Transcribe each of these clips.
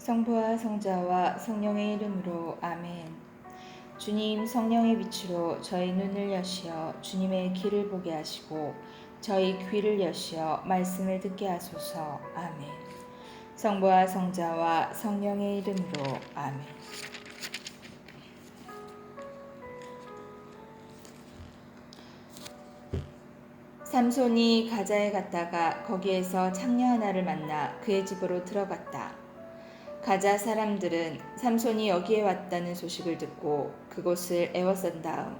성부와 성자와 성령의 이름으로 아멘. 주님, 성령의 빛으로 저희 눈을 여시어 주님의 길을 보게 하시고 저희 귀를 여시어 말씀을 듣게 하소서. 아멘. 성부와 성자와 성령의 이름으로 아멘. 삼손이 가자에 갔다가 거기에서 창녀 하나를 만나 그의 집으로 들어갔다. 가자 사람들은 삼손이 여기에 왔다는 소식을 듣고 그곳을 에워싼 다음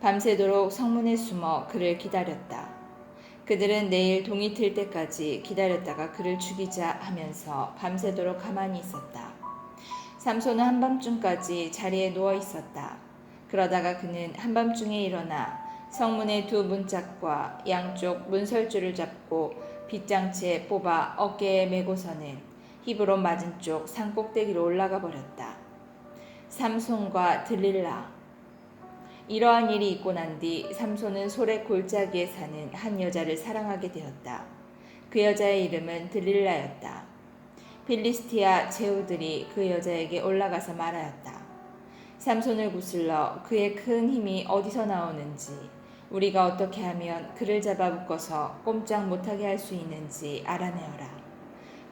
밤새도록 성문에 숨어 그를 기다렸다. 그들은 내일 동이 틀 때까지 기다렸다가 그를 죽이자 하면서 밤새도록 가만히 있었다. 삼손은 한밤중까지 자리에 누워 있었다. 그러다가 그는 한밤중에 일어나 성문의 두 문짝과 양쪽 문설주를 잡고 빗장치에 뽑아 어깨에 메고서는 힙으로 맞은 쪽 산꼭대기로 올라가 버렸다. 삼손과 들릴라. 이러한 일이 있고 난 뒤 삼손은 소래 골짜기에 사는 한 여자를 사랑하게 되었다. 그 여자의 이름은 들릴라였다. 필리스티아 제후들이 그 여자에게 올라가서 말하였다. 삼손을 구슬러 그의 큰 힘이 어디서 나오는지, 우리가 어떻게 하면 그를 잡아 묶어서 꼼짝 못하게 할 수 있는지 알아내어라.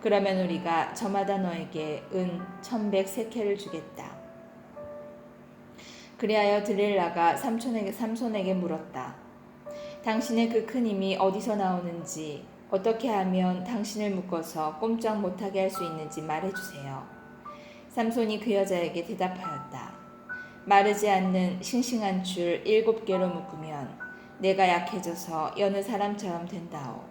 그러면 우리가 저마다 너에게 은 1100세켈을 주겠다. 그리하여 들릴라가 삼손에게 물었다. 당신의 그 큰 힘이 어디서 나오는지, 어떻게 하면 당신을 묶어서 꼼짝 못하게 할 수 있는지 말해주세요. 삼손이 그 여자에게 대답하였다. 마르지 않는 싱싱한 줄 7개로 묶으면 내가 약해져서 여느 사람처럼 된다오.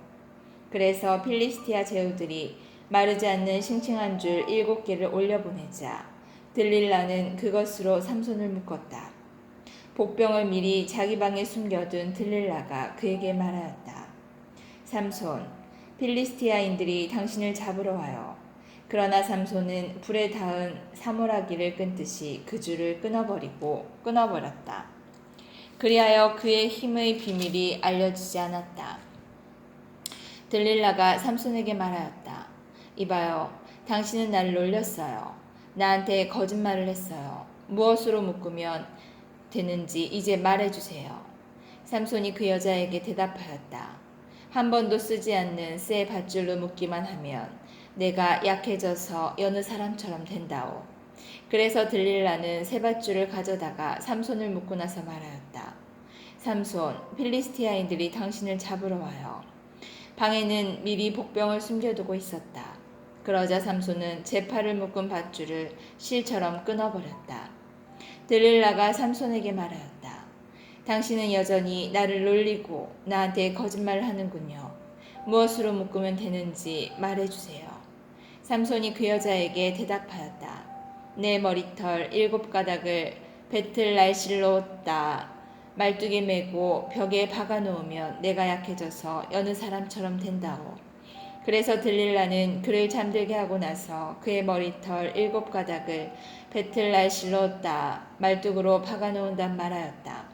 그래서 필리스티아 제후들이 마르지 않는 싱싱한 줄 7개를 올려보내자 들릴라는 그것으로 삼손을 묶었다. 복병을 미리 자기 방에 숨겨둔 들릴라가 그에게 말하였다. 삼손, 필리스티아인들이 당신을 잡으러 와요. 그러나 삼손은 불에 닿은 사물하기를 끊듯이 그 줄을 끊어버렸다. 그리하여 그의 힘의 비밀이 알려지지 않았다. 들릴라가 삼손에게 말하였다. 이봐요, 당신은 나를 놀렸어요. 나한테 거짓말을 했어요. 무엇으로 묶으면 되는지 이제 말해주세요. 삼손이 그 여자에게 대답하였다. 한 번도 쓰지 않는 쇠 밧줄로 묶기만 하면 내가 약해져서 여느 사람처럼 된다오. 그래서 들릴라는 쇠 밧줄을 가져다가 삼손을 묶고 나서 말하였다. 삼손, 필리스티아인들이 당신을 잡으러 와요. 방에는 미리 복병을 숨겨두고 있었다. 그러자 삼손은 제 팔을 묶은 밧줄을 실처럼 끊어버렸다. 들릴라가 삼손에게 말하였다. 당신은 여전히 나를 놀리고 나한테 거짓말을 하는군요. 무엇으로 묶으면 되는지 말해주세요. 삼손이 그 여자에게 대답하였다. 내 머리털 7가닥을 배틀 날실로 따 말뚝에 메고 벽에 박아놓으면 내가 약해져서 여느 사람처럼 된다오. 그래서 들릴라는 그를 잠들게 하고 나서 그의 머리털 7가닥을 배틀 날실로 따 말뚝으로 박아놓은단 말하였다.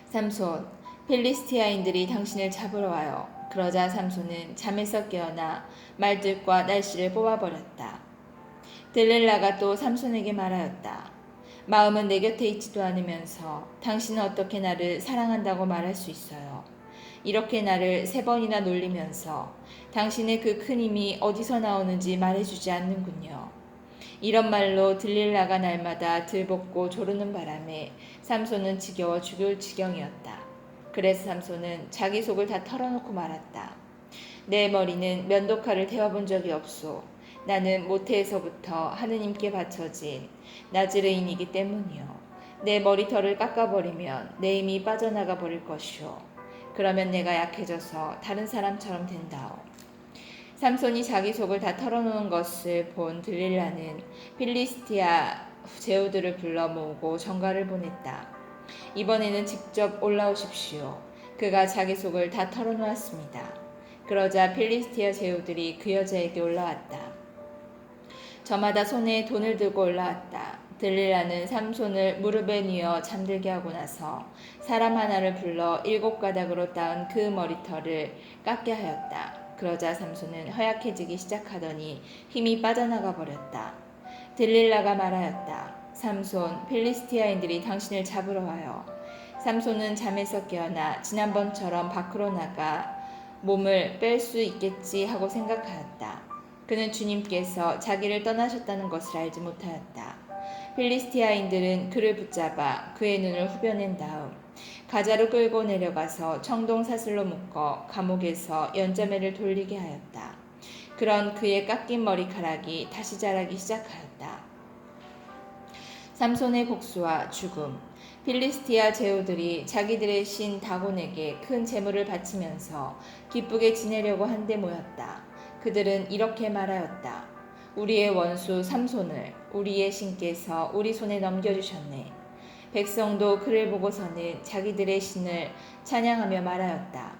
삼손, 필리스티아인들이 당신을 잡으러 와요. 그러자 삼손은 잠에서 깨어나 말뚝과 날씨를 뽑아버렸다. 들릴라가 또 삼손에게 말하였다. 마음은 내 곁에 있지도 않으면서 당신은 어떻게 나를 사랑한다고 말할 수 있어요. 이렇게 나를 3번이나 놀리면서 당신의 그 큰 힘이 어디서 나오는지 말해주지 않는군요. 이런 말로 들릴라가 날마다 들볶고 조르는 바람에 삼손은 지겨워 죽을 지경이었다. 그래서 삼손은 자기 속을 다 털어놓고 말았다. 내 머리는 면도칼을 대어본 적이 없소. 나는 모태에서부터 하느님께 바쳐진 나즈레인이기 때문이요. 내 머리털을 깎아버리면 내 힘이 빠져나가 버릴 것이오. 그러면 내가 약해져서 다른 사람처럼 된다오. 삼손이 자기 속을 다 털어놓은 것을 본 들릴라는 필리스티아 제후들을 불러 모으고 전가를 보냈다. 이번에는 직접 올라오십시오. 그가 자기 속을 다 털어놓았습니다. 그러자 필리스티아 제후들이 그 여자에게 올라왔다. 저마다 손에 돈을 들고 올라왔다. 들릴라는 삼손을 무릎에 뉘어 잠들게 하고 나서 사람 하나를 불러 7가닥으로 따은 그 머리털을 깎게 하였다. 그러자 삼손은 허약해지기 시작하더니 힘이 빠져나가 버렸다. 들릴라가 말하였다. 삼손, 필리스티아인들이 당신을 잡으러 와요. 삼손은 잠에서 깨어나 지난번처럼 밖으로 나가 몸을 뺄 수 있겠지 하고 생각하였다. 그는 주님께서 자기를 떠나셨다는 것을 알지 못하였다. 필리스티아인들은 그를 붙잡아 그의 눈을 후벼낸 다음 가자로 끌고 내려가서 청동 사슬로 묶어 감옥에서 연자매를 돌리게 하였다. 그런 그의 깎인 머리카락이 다시 자라기 시작하였다. 삼손의 복수와 죽음. 필리스티아 제후들이 자기들의 신 다곤에게 큰 재물을 바치면서 기쁘게 지내려고 한데 모였다. 그들은 이렇게 말하였다. 우리의 원수 삼손을 우리의 신께서 우리 손에 넘겨주셨네. 백성도 그를 보고서는 자기들의 신을 찬양하며 말하였다.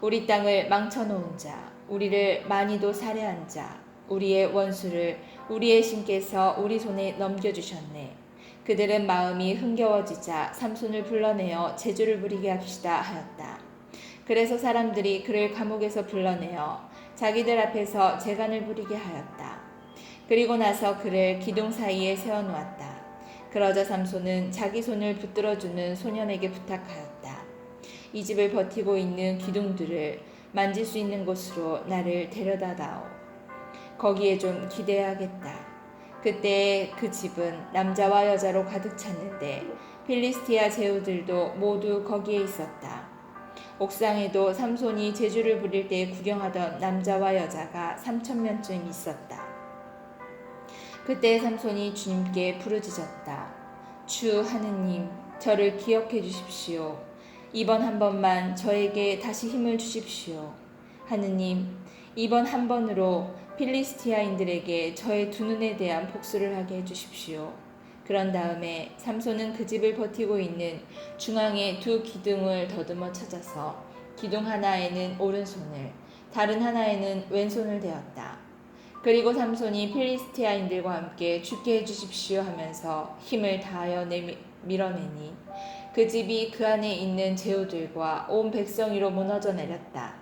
우리 땅을 망쳐놓은 자, 우리를 많이도 살해한 자, 우리의 원수를 우리의 신께서 우리 손에 넘겨주셨네. 그들은 마음이 흥겨워지자 삼손을 불러내어 제주를 부리게 합시다 하였다. 그래서 사람들이 그를 감옥에서 불러내어 자기들 앞에서 재간을 부리게 하였다. 그리고 나서 그를 기둥 사이에 세워놓았다. 그러자 삼손은 자기 손을 붙들어주는 소년에게 부탁하였다. 이 집을 버티고 있는 기둥들을 만질 수 있는 곳으로 나를 데려다 다오. 거기에 좀 기대야겠다. 그때 그 집은 남자와 여자로 가득 찼는데 필리스티아 제후들도 모두 거기에 있었다. 옥상에도 삼손이 제주를 부릴 때 구경하던 남자와 여자가 3,000명쯤 있었다. 그때 삼손이 주님께 부르짖었다. 주 하느님, 저를 기억해 주십시오. 이번 한 번만 저에게 다시 힘을 주십시오. 하느님, 이번 한 번으로 필리스티아인들에게 저의 두 눈에 대한 복수를 하게 해주십시오. 그런 다음에 삼손은 그 집을 버티고 있는 중앙의 두 기둥을 더듬어 찾아서 기둥 하나에는 오른손을, 다른 하나에는 왼손을 대었다. 그리고 삼손이 필리스티아인들과 함께 죽게 해주십시오 하면서 힘을 다하여 밀어내니 그 집이 그 안에 있는 제후들과 온 백성 위로 무너져 내렸다.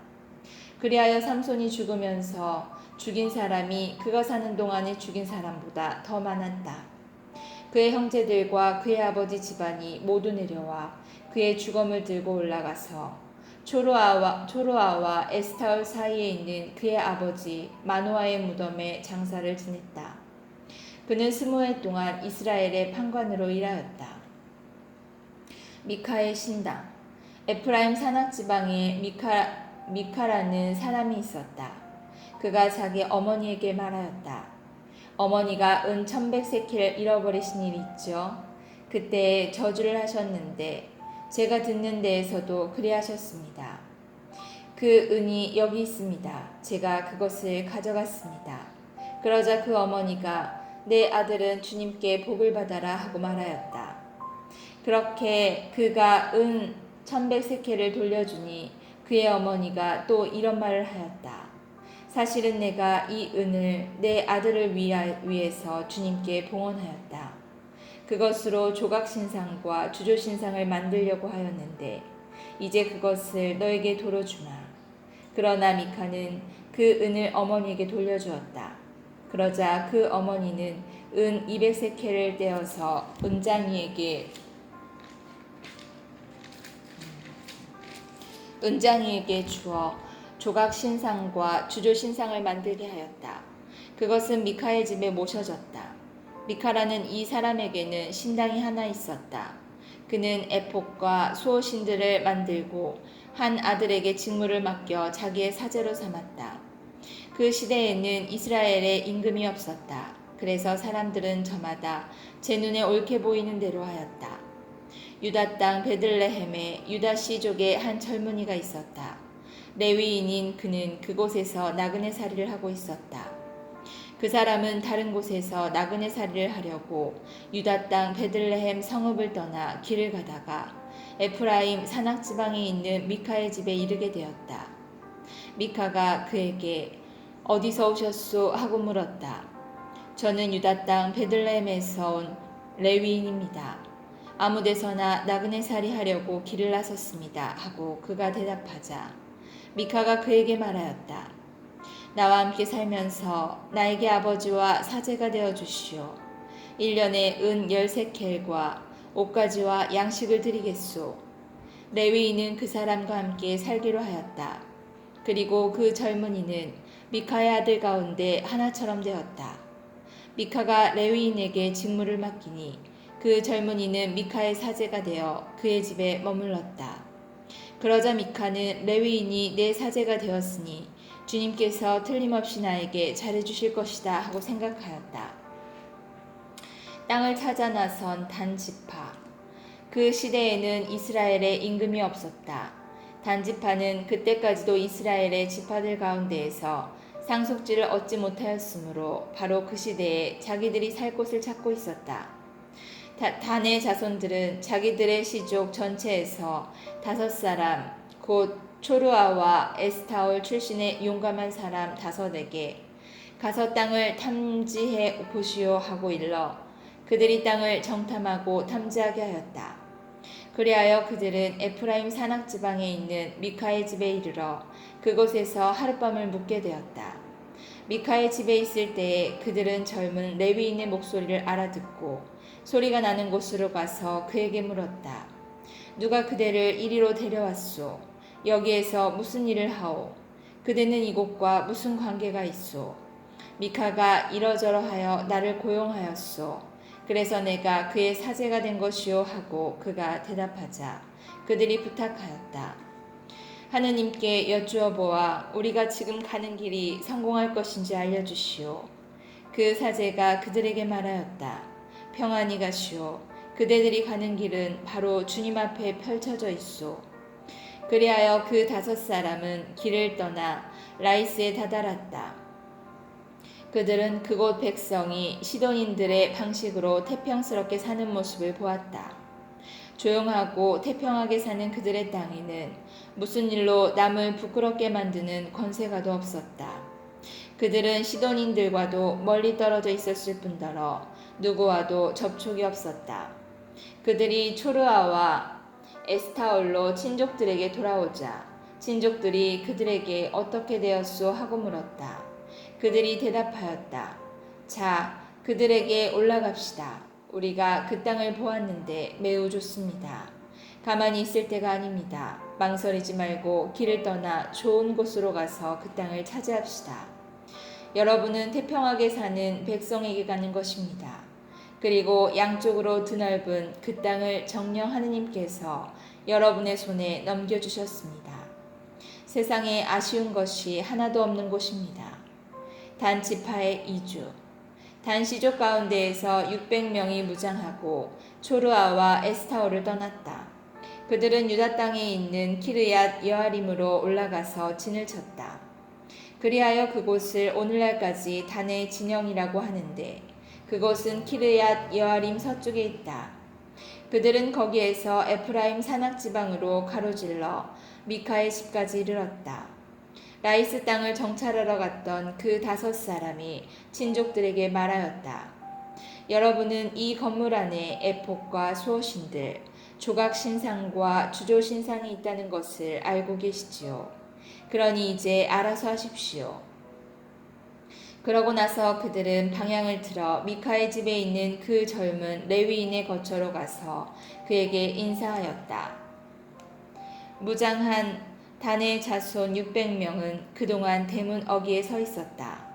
그리하여 삼손이 죽으면서 죽인 사람이 그가 사는 동안에 죽인 사람보다 더 많았다. 그의 형제들과 그의 아버지 집안이 모두 내려와 그의 주검을 들고 올라가서 조로아와 에스타올 사이에 있는 그의 아버지 마노아의 무덤에 장사를 지냈다. 그는 20해 동안 이스라엘의 판관으로 일하였다. 미카의 신당. 에프라임 산악지방에 미카라는 사람이 있었다. 그가 자기 어머니에게 말하였다. 어머니가 은 1,100세겔 잃어버리신 일이 있죠. 그때 저주를 하셨는데 제가 듣는 데에서도 그리하셨습니다. 그 은이 여기 있습니다. 제가 그것을 가져갔습니다. 그러자 그 어머니가 내 아들은 주님께 복을 받아라 하고 말하였다. 그렇게 그가 은 1,100세겔을 돌려주니 그의 어머니가 또 이런 말을 하였다. 사실은 내가 이 은을 내 아들을 위해서 주님께 봉헌하였다. 그것으로 조각신상과 주조신상을 만들려고 하였는데 이제 그것을 너에게 도로 주마. 그러나 미카는 그 은을 어머니에게 돌려주었다. 그러자 그 어머니는 은 200세켈을 떼어서 은장이에게 주어 조각신상과 주조신상을 만들게 하였다. 그것은 미카의 집에 모셔졌다. 미카라는 이 사람에게는 신당이 하나 있었다. 그는 에봇과 수호신들을 만들고 한 아들에게 직무를 맡겨 자기의 사제로 삼았다. 그 시대에는 이스라엘에 임금이 없었다. 그래서 사람들은 저마다 제 눈에 옳게 보이는 대로 하였다. 유다 땅 베들레헴에 유다 씨족의 한 젊은이가 있었다. 레위인인 그는 그곳에서 나그네살이를 하고 있었다. 그 사람은 다른 곳에서 나그네살이를 하려고 유다 땅 베들레헴 성읍을 떠나 길을 가다가 에프라임 산악지방에 있는 미카의 집에 이르게 되었다. 미카가 그에게 어디서 오셨소? 하고 물었다. 저는 유다 땅 베들레헴에서 온 레위인입니다. 아무 데서나 나그네살이 하려고 길을 나섰습니다. 하고 그가 대답하자 미카가 그에게 말하였다. 나와 함께 살면서 나에게 아버지와 사제가 되어 주시오. 1년에 은 13켈과 옷가지와 양식을 드리겠소. 레위인은 그 사람과 함께 살기로 하였다. 그리고 그 젊은이는 미카의 아들 가운데 하나처럼 되었다. 미카가 레위인에게 직무를 맡기니 그 젊은이는 미카의 사제가 되어 그의 집에 머물렀다. 그러자 미카는 레위인이 내 사제가 되었으니 주님께서 틀림없이 나에게 잘해주실 것이다 하고 생각하였다. 땅을 찾아 나선 단지파. 그 시대에는 이스라엘에 임금이 없었다. 단지파는 그때까지도 이스라엘의 지파들 가운데에서 상속지를 얻지 못하였으므로 바로 그 시대에 자기들이 살 곳을 찾고 있었다. 단의 자손들은 자기들의 시족 전체에서 5사람, 곧 초르아와 에스타올 출신의 용감한 사람 5에게 가서 땅을 탐지해 보시오 하고 일러 그들이 땅을 정탐하고 탐지하게 하였다. 그리하여 그들은 에프라임 산악지방에 있는 미카의 집에 이르러 그곳에서 하룻밤을 묵게 되었다. 미카의 집에 있을 때에 그들은 젊은 레위인의 목소리를 알아듣고 소리가 나는 곳으로 가서 그에게 물었다. 누가 그대를 이리로 데려왔소? 여기에서 무슨 일을 하오? 그대는 이곳과 무슨 관계가 있소? 미카가 이러저러하여 나를 고용하였소. 그래서 내가 그의 사제가 된 것이오 하고 그가 대답하자 그들이 부탁하였다. 하느님께 여쭈어 보아 우리가 지금 가는 길이 성공할 것인지 알려주시오. 그 사제가 그들에게 말하였다. 평안히 가시오. 그대들이 가는 길은 바로 주님 앞에 펼쳐져 있소. 그리하여 그 5사람은 길을 떠나 라이스에 다다랐다. 그들은 그곳 백성이 시돈인들의 방식으로 태평스럽게 사는 모습을 보았다. 조용하고 태평하게 사는 그들의 땅에는 무슨 일로 남을 부끄럽게 만드는 권세가도 없었다. 그들은 시돈인들과도 멀리 떨어져 있었을 뿐더러 누구와도 접촉이 없었다. 그들이 초르아와 에스타올로 친족들에게 돌아오자 친족들이 그들에게 어떻게 되었소 하고 물었다. 그들이 대답하였다. 자, 그들에게 올라갑시다. 우리가 그 땅을 보았는데 매우 좋습니다. 가만히 있을 때가 아닙니다. 망설이지 말고 길을 떠나 좋은 곳으로 가서 그 땅을 차지합시다. 여러분은 태평하게 사는 백성에게 가는 것입니다. 그리고 양쪽으로 드넓은 그 땅을 정녕 하느님께서 여러분의 손에 넘겨주셨습니다. 세상에 아쉬운 것이 하나도 없는 곳입니다. 단지파의 이주. 단시족 가운데에서 600명이 무장하고 초르아와 에스타올을 떠났다. 그들은 유다 땅에 있는 키르얏 여아림으로 올라가서 진을 쳤다. 그리하여 그곳을 오늘날까지 단의 진영이라고 하는데 그곳은 키르얏 여아림 서쪽에 있다. 그들은 거기에서 에프라임 산악지방으로 가로질러 미카의 집까지 이르렀다. 라이스 땅을 정찰하러 갔던 그 5사람이 친족들에게 말하였다. 여러분은 이 건물 안에 에폭과 수호신들, 조각신상과 주조신상이 있다는 것을 알고 계시지요. 그러니 이제 알아서 하십시오. 그러고 나서 그들은 방향을 틀어 미카의 집에 있는 그 젊은 레위인의 거처로 가서 그에게 인사하였다. 무장한 단의 자손 600명은 그동안 대문 어귀에 서 있었다.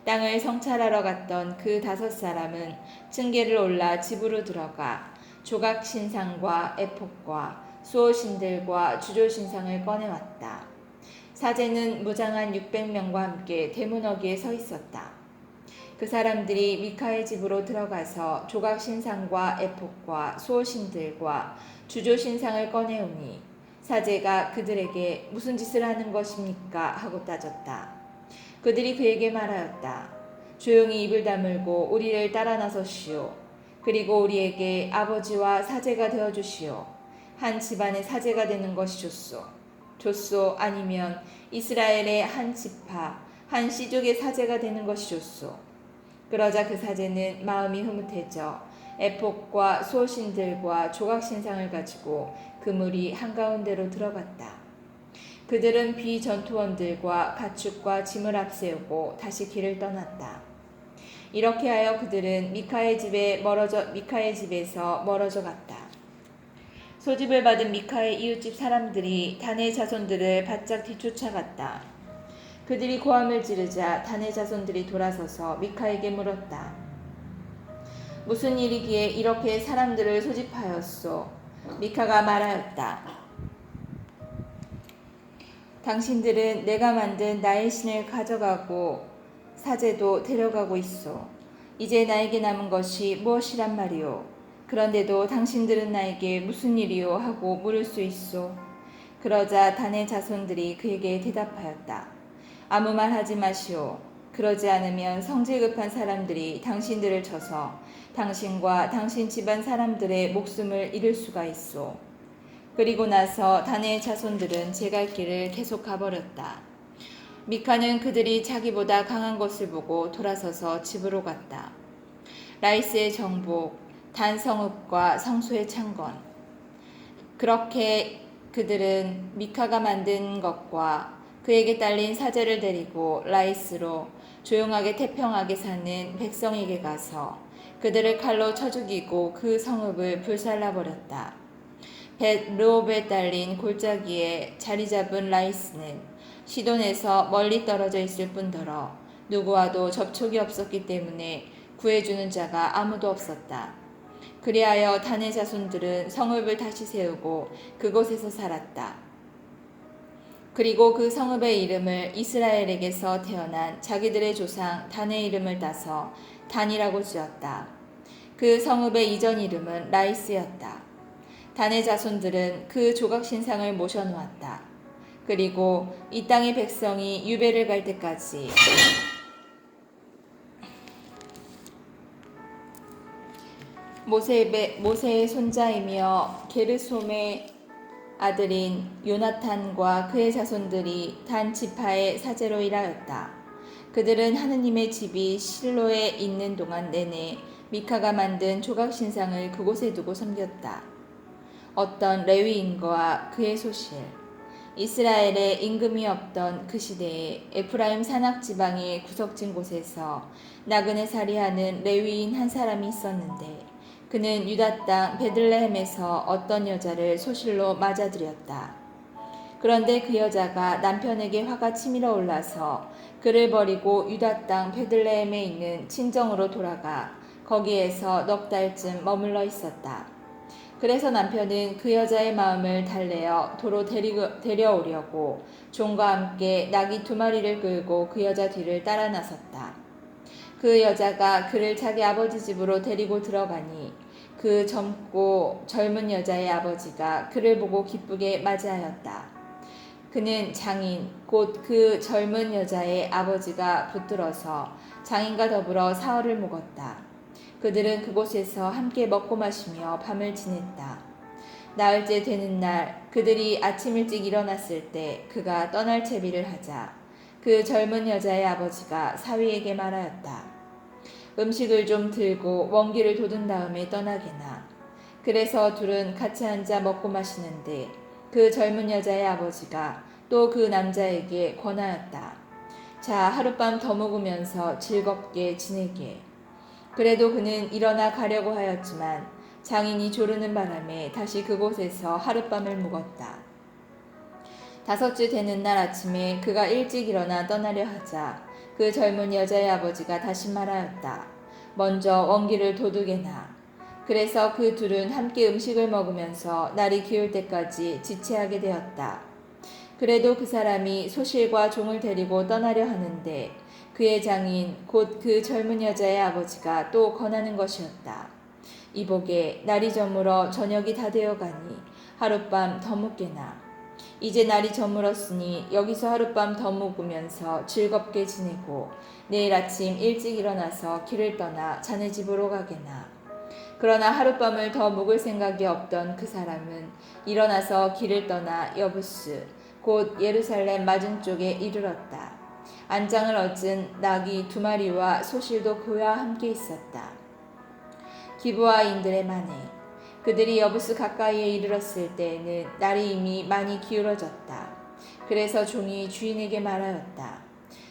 땅을 성찰하러 갔던 그 5사람은 층계를 올라 집으로 들어가 조각신상과 에폭과 수호신들과 주조신상을 꺼내왔다. 사제는 무장한 600명과 함께 대문 어귀에 서 있었다. 그 사람들이 미카의 집으로 들어가서 조각신상과 에폭과 수호신들과 주조신상을 꺼내오니 사제가 그들에게 무슨 짓을 하는 것입니까? 하고 따졌다. 그들이 그에게 말하였다. 조용히 입을 다물고 우리를 따라 나서시오. 그리고 우리에게 아버지와 사제가 되어주시오. 한 집안의 사제가 되는 것이 좋소. 좋소 아니면 이스라엘의 한 지파, 한 시족의 사제가 되는 것이 좋소. 그러자 그 사제는 마음이 흐뭇해져 에폭과 수호신들과 조각신상을 가지고 그물이 한가운데로 들어갔다. 그들은 비전투원들과 가축과 짐을 앞세우고 다시 길을 떠났다. 이렇게 하여 그들은 미카의 집에서 멀어져 갔다. 소집을 받은 미카의 이웃집 사람들이 단의 자손들을 바짝 뒤쫓아갔다. 그들이 고함을 지르자 단의 자손들이 돌아서서 미카에게 물었다. 무슨 일이기에 이렇게 사람들을 소집하였소? 미카가 말하였다. 당신들은 내가 만든 나의 신을 가져가고 사제도 데려가고 있소. 이제 나에게 남은 것이 무엇이란 말이오? 그런데도 당신들은 나에게 무슨 일이오? 하고 물을 수 있소. 그러자 단의 자손들이 그에게 대답하였다. 아무 말 하지 마시오. 그러지 않으면 성질 급한 사람들이 당신들을 쳐서 당신과 당신 집안 사람들의 목숨을 잃을 수가 있소. 그리고 나서 단의 자손들은 제 갈 길을 계속 가버렸다. 미카는 그들이 자기보다 강한 것을 보고 돌아서서 집으로 갔다. 라이스의 정복, 단 성읍과 성소의 창건. 그렇게 그들은 미카가 만든 것과 그에게 딸린 사제를 데리고 라이스로 조용하게 태평하게 사는 백성에게 가서 그들을 칼로 쳐 죽이고 그 성읍을 불살라버렸다. 벳르홉에 딸린 골짜기에 자리 잡은 라이스는 시돈에서 멀리 떨어져 있을 뿐더러 누구와도 접촉이 없었기 때문에 구해주는 자가 아무도 없었다. 그리하여 단의 자손들은 성읍을 다시 세우고 그곳에서 살았다. 그리고 그 성읍의 이름을 이스라엘에게서 태어난 자기들의 조상 단의 이름을 따서 단이라고 지었다. 그 성읍의 이전 이름은 라이스였다. 단의 자손들은 그 조각신상을 모셔놓았다. 그리고 이 땅의 백성이 유배를 갈 때까지 모세의 손자이며 게르솜의 아들인 요나탄과 그의 자손들이 단 지파의 사제로 일하였다. 그들은 하느님의 집이 실로에 있는 동안 내내 미카가 만든 조각신상을 그곳에 두고 섬겼다. 어떤 레위인과 그의 소실. 이스라엘에 임금이 없던 그 시대에 에프라임 산악 지방의 구석진 곳에서 나그네 살이하는 레위인 한 사람이 있었는데 그는 유다 땅 베들레헴에서 어떤 여자를 소실로 맞아들였다. 그런데 그 여자가 남편에게 화가 치밀어 올라서 그를 버리고 유다 땅 베들레헴에 있는 친정으로 돌아가 거기에서 넉 달쯤 머물러 있었다. 그래서 남편은 그 여자의 마음을 달래어 도로 데려오려고 종과 함께 나귀 2마리를 끌고 그 여자 뒤를 따라 나섰다. 그 여자가 그를 자기 아버지 집으로 데리고 들어가니 그 젊고 젊은 여자의 아버지가 그를 보고 기쁘게 맞이하였다. 그는 장인 곧 그 젊은 여자의 아버지가 붙들어서 장인과 더불어 사흘을 묵었다. 그들은 그곳에서 함께 먹고 마시며 밤을 지냈다. 나흘째 되는 날 그들이 아침 일찍 일어났을 때 그가 떠날 채비를 하자 그 젊은 여자의 아버지가 사위에게 말하였다. 음식을 좀 들고 원기를 돋은 다음에 떠나게나. 그래서 둘은 같이 앉아 먹고 마시는데 그 젊은 여자의 아버지가 또 그 남자에게 권하였다. 자, 하룻밤 더 묵으면서 즐겁게 지내게. 그래도 그는 일어나 가려고 하였지만 장인이 조르는 바람에 다시 그곳에서 하룻밤을 묵었다. 5째 되는 날 아침에 그가 일찍 일어나 떠나려 하자 그 젊은 여자의 아버지가 다시 말하였다. 먼저 원기를 도둑에나. 그래서 그 둘은 함께 음식을 먹으면서 날이 기울 때까지 지체하게 되었다. 그래도 그 사람이 소실과 종을 데리고 떠나려 하는데 그의 장인 곧 그 젊은 여자의 아버지가 또 권하는 것이었다. 이보게 날이 저물어 저녁이 다 되어가니 하룻밤 더 묵게나. 이제 날이 저물었으니 여기서 하룻밤 더 묵으면서 즐겁게 지내고 내일 아침 일찍 일어나서 길을 떠나 자네 집으로 가게나. 그러나 하룻밤을 더 묵을 생각이 없던 그 사람은 일어나서 길을 떠나 여부스 곧 예루살렘 맞은쪽에 이르렀다. 안장을 얻은 나귀 2마리와 소실도 그와 함께 있었다. 기브아인들의 만에 그들이 여부스 가까이에 이르렀을 때에는 날이 이미 많이 기울어졌다. 그래서 종이 주인에게 말하였다.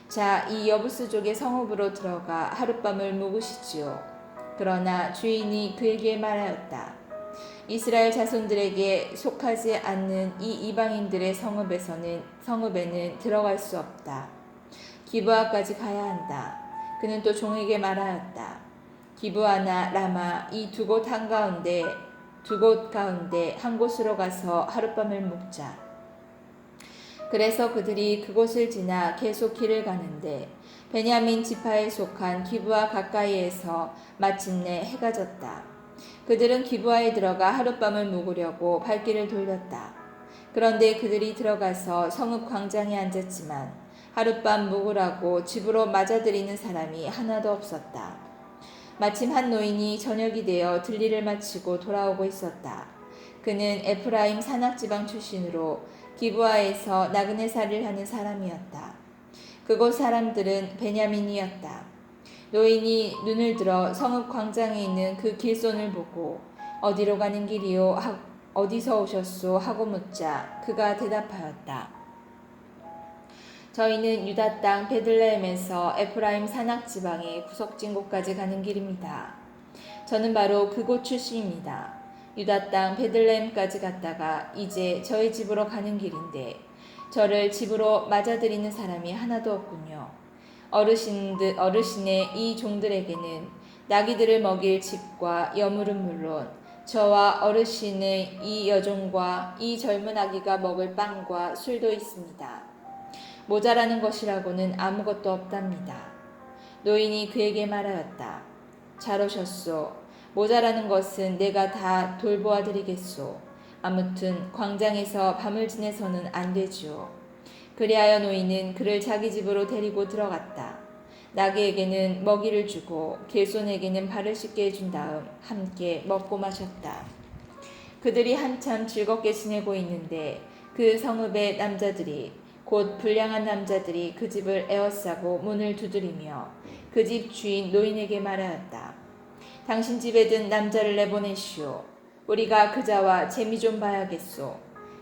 자, 이 여부스족의 성읍으로 들어가 하룻밤을 묵으시지요. 그러나 주인이 그에게 말하였다. 이스라엘 자손들에게 속하지 않는 이 이방인들의 성읍에는 들어갈 수 없다. 기브아까지 가야 한다. 그는 또 종에게 말하였다. 기브아나 라마 이 두 곳 가운데 한 곳으로 가서 하룻밤을 묵자. 그래서 그들이 그곳을 지나 계속 길을 가는데 베냐민 지파에 속한 기브아 가까이에서 마침내 해가 졌다. 그들은 기브아에 들어가 하룻밤을 묵으려고 발길을 돌렸다. 그런데 그들이 들어가서 성읍 광장에 앉았지만 하룻밤 묵으라고 집으로 맞아들이는 사람이 하나도 없었다. 마침 한 노인이 저녁이 되어 들일을 마치고 돌아오고 있었다. 그는 에프라임 산악지방 출신으로 기브아에서 나그네살이를 하는 사람이었다. 그곳 사람들은 베냐민이었다. 노인이 눈을 들어 성읍 광장에 있는 그 길손을 보고 어디로 가는 길이요? 어디서 오셨소? 하고 묻자 그가 대답하였다. 저희는 유다 땅 베들레헴에서 에프라임 산악지방의 구석진 곳까지 가는 길입니다. 저는 바로 그곳 출신입니다. 유다 땅 베들레헴까지 갔다가 이제 저희 집으로 가는 길인데 저를 집으로 맞아들이는 사람이 하나도 없군요. 어르신의 이 종들에게는 나귀들을 먹일 집과 여물은 물론 저와 어르신의 이 여종과 이 젊은 아기가 먹을 빵과 술도 있습니다. 모자라는 것이라고는 아무것도 없답니다. 노인이 그에게 말하였다. 잘 오셨소. 모자라는 것은 내가 다 돌보아 드리겠소. 아무튼 광장에서 밤을 지내서는 안 되지요. 그리하여 노인은 그를 자기 집으로 데리고 들어갔다. 나귀에게는 먹이를 주고 길손에게는 발을 씻게 해준 다음 함께 먹고 마셨다. 그들이 한참 즐겁게 지내고 있는데 그 성읍의 남자들이 곧 불량한 남자들이 그 집을 에워싸고 문을 두드리며 그 집 주인 노인에게 말하였다. 당신 집에 든 남자를 내보내시오. 우리가 그자와 재미 좀 봐야겠소.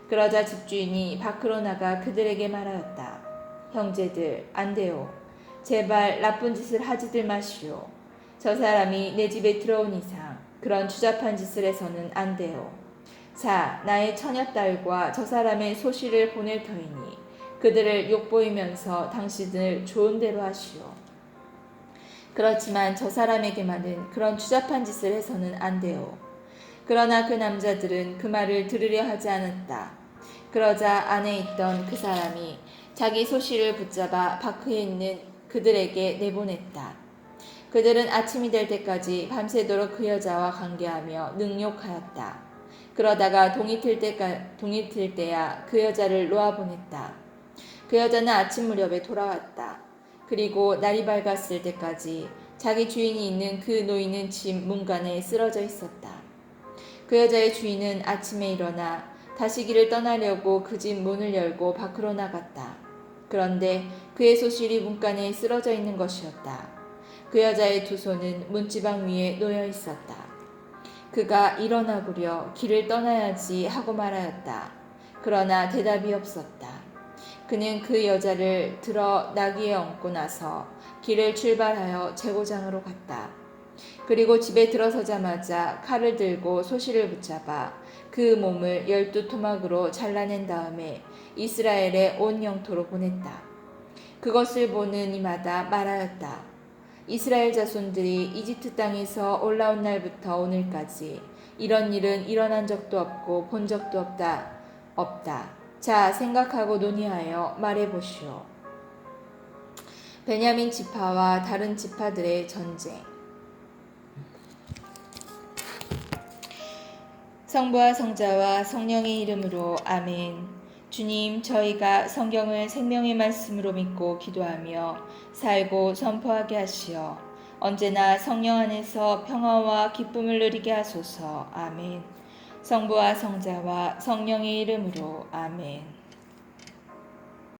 그러자 집주인이 밖으로 나가 그들에게 말하였다. 형제들, 안 돼요. 제발 나쁜 짓을 하지들 마시오. 저 사람이 내 집에 들어온 이상 그런 추잡한 짓을 해서는 안 돼요. 자, 나의 처녀딸과 저 사람의 소시를 보낼 터이니 그들을 욕보이면서 당신을 좋은 대로 하시오. 그렇지만 저 사람에게만은 그런 추잡한 짓을 해서는 안 돼요. 그러나 그 남자들은 그 말을 들으려 하지 않았다. 그러자 안에 있던 그 사람이 자기 소시를 붙잡아 밖에 있는 그들에게 내보냈다. 그들은 아침이 될 때까지 밤새도록 그 여자와 관계하며 능욕하였다. 그러다가 동이 틀 때야 그 여자를 놓아보냈다. 그 여자는 아침 무렵에 돌아왔다. 그리고 날이 밝았을 때까지 자기 주인이 있는 그 노인은 집 문간에 쓰러져 있었다. 그 여자의 주인은 아침에 일어나 다시 길을 떠나려고 그 집 문을 열고 밖으로 나갔다. 그런데 그의 소실이 문간에 쓰러져 있는 것이었다. 그 여자의 두 손은 문지방 위에 놓여 있었다. 그가 일어나구려 길을 떠나야지 하고 말하였다. 그러나 대답이 없었다. 그는 그 여자를 들어 나귀에 얹고 나서 길을 출발하여 제고장으로 갔다. 그리고 집에 들어서자마자 칼을 들고 소시를 붙잡아 그 몸을 12토막으로 잘라낸 다음에 이스라엘의 온 영토로 보냈다. 그것을 보는 이마다 말하였다. 이스라엘 자손들이 이집트 땅에서 올라온 날부터 오늘까지 이런 일은 일어난 적도 없고 본 적도 없다. 자, 생각하고 논의하여 말해보시오. 베냐민 지파와 다른 지파들의 전쟁. 성부와 성자와 성령의 이름으로 아멘. 주님, 저희가 성경을 생명의 말씀으로 믿고 기도하며 살고 선포하게 하시어 언제나 성령 안에서 평화와 기쁨을 누리게 하소서. 아멘. 성부와 성자와 성령의 이름으로 아멘.